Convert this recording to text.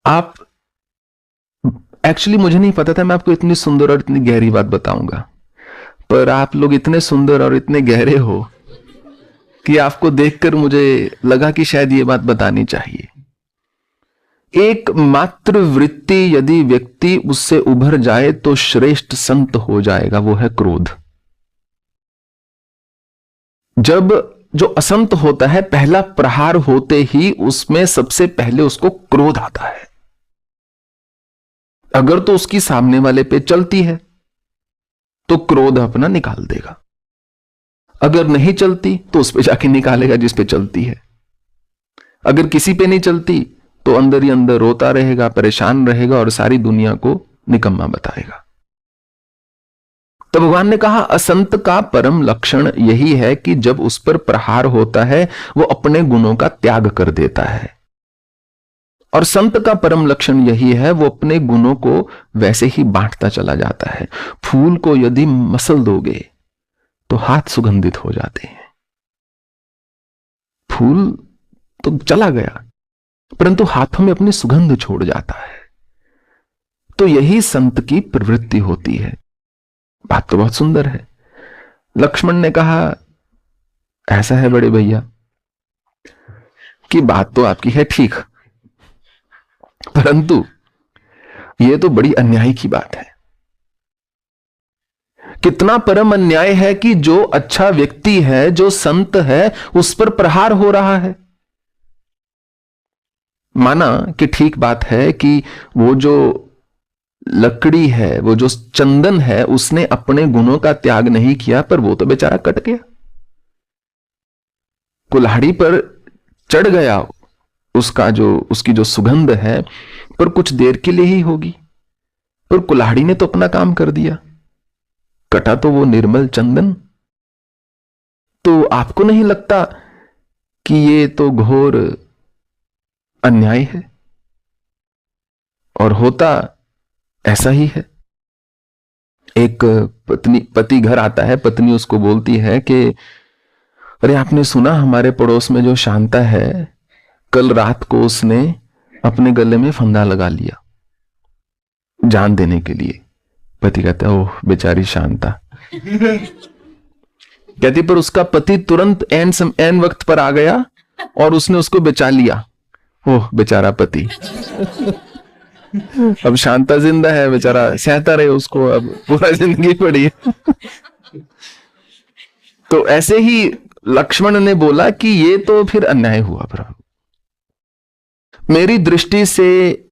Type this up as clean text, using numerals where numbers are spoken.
आप एक्चुअली मुझे नहीं पता था मैं आपको इतनी सुंदर और इतनी गहरी बात बताऊंगा, पर आप लोग इतने सुंदर और इतने गहरे हो कि आपको देखकर मुझे लगा कि शायद ये बात बतानी चाहिए। एक मात्र वृत्ति यदि व्यक्ति उससे उभर जाए तो श्रेष्ठ संत हो जाएगा, वो है क्रोध। जब जो असंत होता है पहला प्रहार होते ही उसमें सबसे पहले उसको क्रोध आता है। अगर तो उसकी सामने वाले पे चलती है तो क्रोध अपना निकाल देगा, अगर नहीं चलती तो उस पे जाके निकालेगा जिस पे चलती है। अगर किसी पे नहीं चलती तो अंदर ही अंदर रोता रहेगा, परेशान रहेगा और सारी दुनिया को निकम्मा बताएगा। तो भगवान ने कहा असंत का परम लक्षण यही है कि जब उस पर प्रहार होता है वो अपने गुणों का त्याग कर देता है, और संत का परम लक्षण यही है वो अपने गुणों को वैसे ही बांटता चला जाता है। फूल को यदि मसल दोगे तो हाथ सुगंधित हो जाते हैं, फूल तो चला गया परंतु हाथों में अपनी सुगंध छोड़ जाता है। तो यही संत की प्रवृत्ति होती है। बात तो बहुत सुंदर है। लक्ष्मण ने कहा ऐसा है बड़े भैया कि बात तो आपकी है ठीक, परंतु यह तो बड़ी अन्याय की बात है। कितना परम अन्याय है कि जो अच्छा व्यक्ति है, जो संत है, उस पर प्रहार हो रहा है। माना कि ठीक बात है कि वो जो लकड़ी है, वो जो चंदन है, उसने अपने गुणों का त्याग नहीं किया, पर वो तो बेचारा कट गया, कुल्हाड़ी पर चढ़ गया। उसकी जो सुगंध है पर कुछ देर के लिए ही होगी, पर कुल्हाड़ी ने तो अपना काम कर दिया, कटा तो वो निर्मल चंदन। तो आपको नहीं लगता कि ये तो घोर अन्याय है? और होता ऐसा ही है। एक पति घर आता है, पत्नी उसको बोलती है कि अरे आपने सुना हमारे पड़ोस में जो शांता है, कल रात को उसने अपने गले में फंदा लगा लिया जान देने के लिए। पति कहता है ओह बेचारी शांता। कहती पर उसका पति तुरंत एन वक्त पर आ गया और उसने उसको बचा लिया। ओह बेचारा पति। अब शांता जिंदा है, बेचारा सहता रहे उसको, अब पूरा जिंदगी पड़ी है। तो ऐसे ही लक्ष्मण ने बोला कि ये तो फिर अन्याय हुआ प्रभु। मेरी दृष्टि से